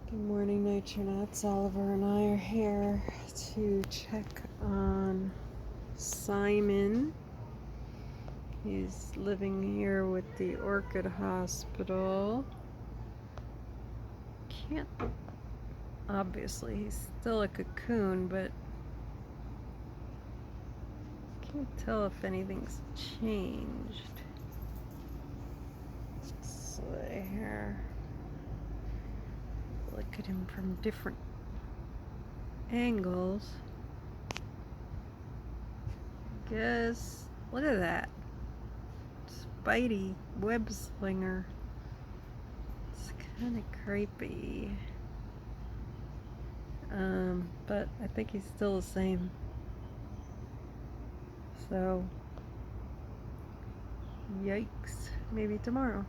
Good morning, Natronauts. Oliver and I are here to check on Simon. He's living here with the Orchid Hospital. Can't, obviously, he's still a cocoon, but can't tell if anything's changed. Let's see here. Look at him from different angles. Guess, look at that. Spidey web slinger. It's kind of creepy. But I think he's still the same. So, yikes. Maybe tomorrow.